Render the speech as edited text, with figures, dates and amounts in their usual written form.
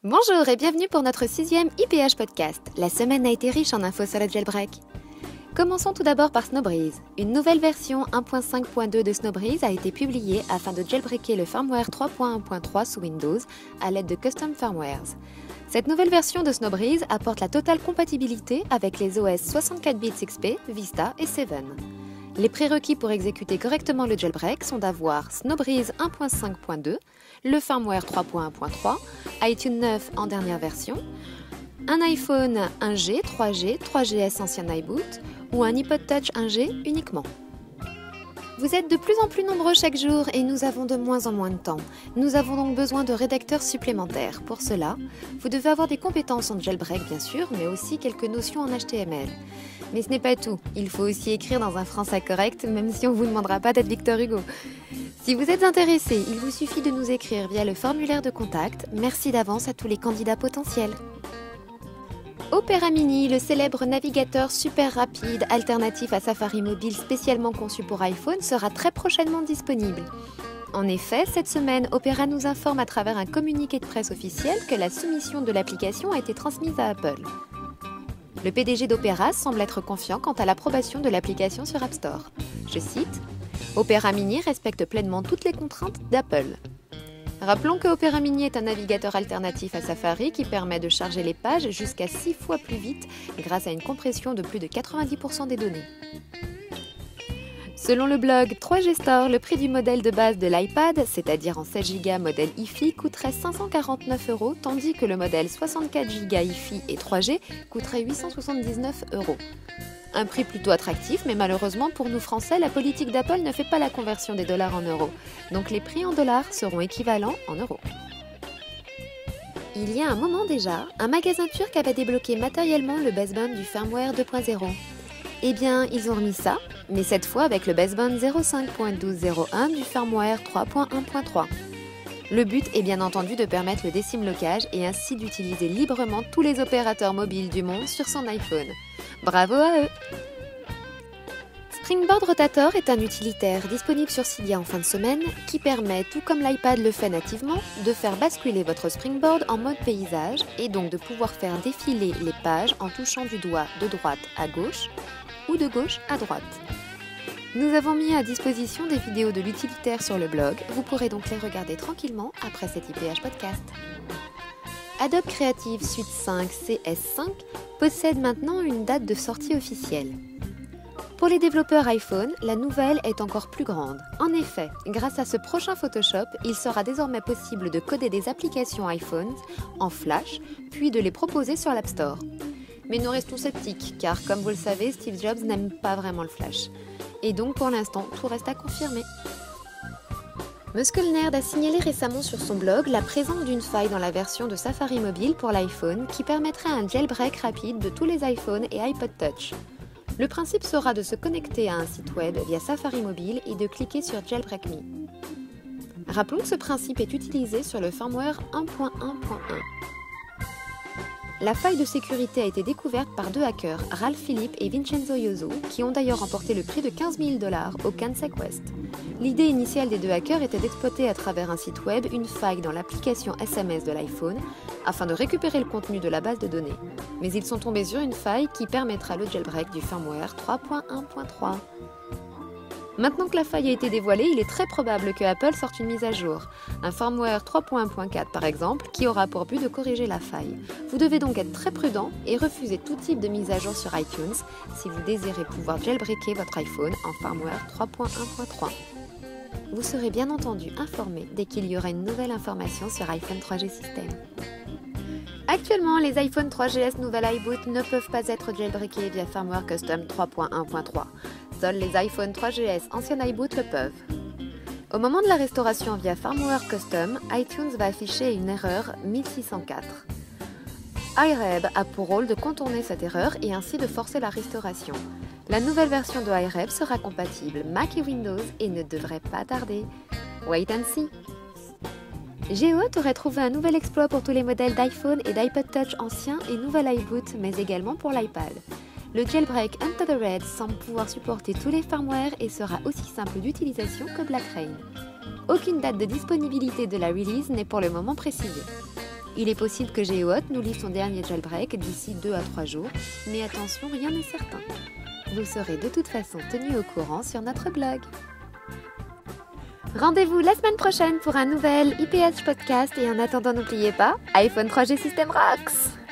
Bonjour et bienvenue pour notre 6e IPH podcast. La semaine a été riche en infos sur le jailbreak. Commençons tout d'abord par Snowbreeze. Une nouvelle version 1.5.2 de Snowbreeze a été publiée afin de jailbreaker le firmware 3.1.3 sous Windows à l'aide de custom firmwares. Cette nouvelle version de Snowbreeze apporte la totale compatibilité avec les OS 64 bits XP, Vista et 7. Les prérequis pour exécuter correctement le jailbreak sont d'avoir Snowbreeze 1.5.2, le firmware 3.1.3, iTunes 9 en dernière version, un iPhone 1G, 3G, 3GS ancien iBoot ou un iPod Touch 1G uniquement. Vous êtes de plus en plus nombreux chaque jour et nous avons de moins en moins de temps. Nous avons donc besoin de rédacteurs supplémentaires. Pour cela, vous devez avoir des compétences en jailbreak bien sûr, mais aussi quelques notions en HTML. Mais ce n'est pas tout, il faut aussi écrire dans un français correct, même si on ne vous demandera pas d'être Victor Hugo. Si vous êtes intéressé, il vous suffit de nous écrire via le formulaire de contact. Merci d'avance à tous les candidats potentiels. Opera Mini, le célèbre navigateur super rapide alternatif à Safari Mobile spécialement conçu pour iPhone, sera très prochainement disponible. En effet, cette semaine, Opera nous informe à travers un communiqué de presse officiel que la soumission de l'application a été transmise à Apple. Le PDG d'Opera semble être confiant quant à l'approbation de l'application sur App Store. Je cite « Opera Mini respecte pleinement toutes les contraintes d'Apple ». Rappelons que Opera Mini est un navigateur alternatif à Safari qui permet de charger les pages jusqu'à 6 fois plus vite grâce à une compression de plus de 90% des données. Selon le blog 3G Store, le prix du modèle de base de l'iPad, c'est-à-dire en 16 Go modèle hi-fi, coûterait 549 €, tandis que le modèle 64 Go hi-fi et 3G coûterait 879 €. Un prix plutôt attractif, mais malheureusement pour nous Français, la politique d'Apple ne fait pas la conversion des dollars en euros. Donc les prix en dollars seront équivalents en euros. Il y a un moment déjà, un magasin turc avait débloqué matériellement le baseband du firmware 2.0. Eh bien, ils ont remis ça, mais cette fois avec le baseband 05.1201 du firmware 3.1.3. Le but est bien entendu de permettre le décimlocage et ainsi d'utiliser librement tous les opérateurs mobiles du monde sur son iPhone. Bravo à eux! Springboard Rotator est un utilitaire disponible sur Cydia en fin de semaine qui permet, tout comme l'iPad le fait nativement, de faire basculer votre Springboard en mode paysage et donc de pouvoir faire défiler les pages en touchant du doigt de droite à gauche ou de gauche à droite. Nous avons mis à disposition des vidéos de l'utilitaire sur le blog, vous pourrez donc les regarder tranquillement après cet IPH podcast. Adobe Creative Suite 5 CS5 possède maintenant une date de sortie officielle. Pour les développeurs iPhone, la nouvelle est encore plus grande. En effet, grâce à ce prochain Photoshop, il sera désormais possible de coder des applications iPhone en Flash, puis de les proposer sur l'App Store. Mais nous restons sceptiques, car comme vous le savez, Steve Jobs n'aime pas vraiment le Flash. Et donc pour l'instant, tout reste à confirmer. Muscle-Nerd a signalé récemment sur son blog la présence d'une faille dans la version de Safari Mobile pour l'iPhone qui permettrait un jailbreak rapide de tous les iPhones et iPod Touch. Le principe sera de se connecter à un site web via Safari Mobile et de cliquer sur Jailbreak Me. Rappelons que ce principe est utilisé sur le firmware 1.1.1. La faille de sécurité a été découverte par deux hackers, Ralph Philippe et Vincenzo Iozzo, qui ont d'ailleurs remporté le prix de 15 000 $ au CanSec West. L'idée initiale des deux hackers était d'exploiter à travers un site web une faille dans l'application SMS de l'iPhone afin de récupérer le contenu de la base de données. Mais ils sont tombés sur une faille qui permettra le jailbreak du firmware 3.1.3. Maintenant que la faille a été dévoilée, il est très probable que Apple sorte une mise à jour, un firmware 3.1.4 par exemple, qui aura pour but de corriger la faille. Vous devez donc être très prudent et refuser tout type de mise à jour sur iTunes si vous désirez pouvoir jailbreaker votre iPhone en firmware 3.1.3. Vous serez bien entendu informé dès qu'il y aura une nouvelle information sur iPhone 3G System. Actuellement, les iPhone 3GS Nouvel iBoot ne peuvent pas être jailbreakés via firmware custom 3.1.3. Seuls les iPhone 3GS ancien iBoot le peuvent. Au moment de la restauration via firmware custom, iTunes va afficher une erreur 1604. iReb a pour rôle de contourner cette erreur et ainsi de forcer la restauration. La nouvelle version de iReb sera compatible Mac et Windows et ne devrait pas tarder. Wait and see! Geote aurait trouvé un nouvel exploit pour tous les modèles d'iPhone et d'iPod Touch anciens et nouvel iBoot, mais également pour l'iPad. Le jailbreak Into the Red semble pouvoir supporter tous les firmwares et sera aussi simple d'utilisation que Black Rain. Aucune date de disponibilité de la release n'est pour le moment précisée. Il est possible que GeoHot nous livre son dernier jailbreak d'ici 2 à 3 jours, mais attention, rien n'est certain. Vous serez de toute façon tenu au courant sur notre blog. Rendez-vous la semaine prochaine pour un nouvel IPH podcast et en attendant, n'oubliez pas, iPhone 3G System Rocks!